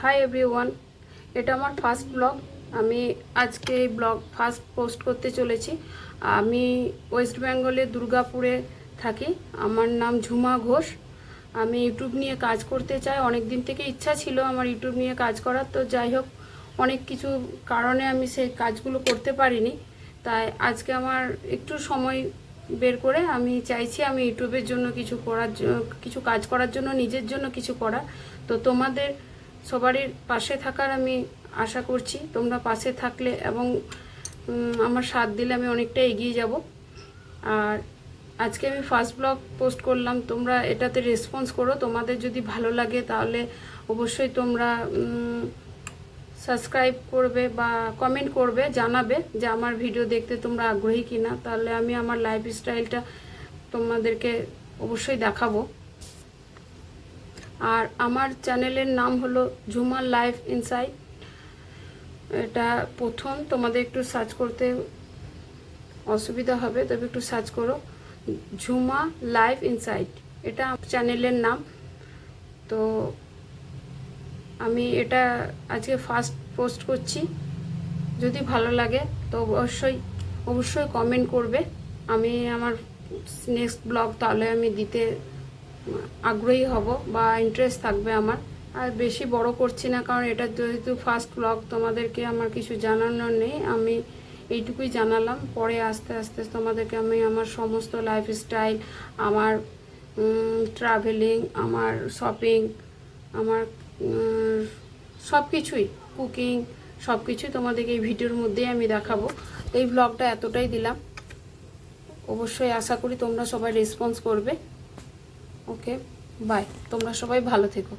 Hi everyone, এটা আমার first blog. আমি আজকে এই ব্লগ ফার্স্ট পোস্ট করতে চলেছি। আমি ওয়েস্ট বেঙ্গলে দুর্গাপুরে থাকি। আমার নাম ঝুমা ঘোষ। আমি ইউটিউব নিয়ে কাজ করতে চাই। অনেক দিন থেকে ইচ্ছা ছিল আমার ইউটিউব নিয়ে কাজ করার, তো যাই হোক অনেক কিছু কারণে আমি সেই কাজগুলো করতে পারিনি। তাই আজকে আমার একটু সময় বের করে আমি চাইছি আমি ইউটিউবের জন্য কিছু কাজ করার জন্য, নিজের জন্য কিছু করা। তো তোমাদের সবারই পাশে থাকার আমি আশা করছি। তোমরা পাশে থাকলে এবং আমার সাথ দিলে আমি অনেকটা এগিয়ে যাব। আর আজকে আমি ফার্স্ট ব্লগ পোস্ট করলাম, তোমরা এটাতে রেসপন্স করো। তোমাদের যদি ভালো লাগে তাহলে অবশ্যই তোমরা সাবস্ক্রাইব করবে বা কমেন্ট করবে, জানাবে যে আমার ভিডিও দেখতে তোমরা আগ্রহী কিনা। তাহলে আমি আমার লাইফস্টাইলটা তোমাদেরকে অবশ্যই দেখাবো। আর আমার চ্যানেলের নাম হলো ঝুমা লাইফ ইনসাইট। এটা প্রথম তোমাদের একটু সার্চ করতে অসুবিধা হবে, তবে একটু সার্চ করো ঝুমা লাইফ ইনসাইট, এটা চ্যানেলের নাম। তো আমি এটা আজকে ফার্স্ট পোস্ট করছি। যদি ভালো লাগে তো অবশ্যই কমেন্ট করবে। আমি আমার নেক্সট ব্লগ তাহলে আমি দিতে আগ্রহী হব বা ইন্টারেস্ট থাকবে আমার। আর বেশি বড় করছি না, কারণ এটা যেহেতু ফার্স্ট ব্লগ, তোমাদেরকে আমার কিছু জানানোর নেই। আমি এইটুকুই জানালাম। পরে আস্তে আস্তে তোমাদেরকে আমি আমার সমস্ত লাইফস্টাইল, আমার ট্রাভেলিং, আমার শপিং, আমার সব কিছুই, কুকিং, সব কিছুই তোমাদেরকে এই ভিডিওর মধ্যেই আমি দেখাবো। এই ব্লগটা এতটাই দিলাম। অবশ্যই আশা করি তোমরা সবাই রেসপন্স করবে। ওকে, বাই। তোমরা সবাই ভালো থেকো।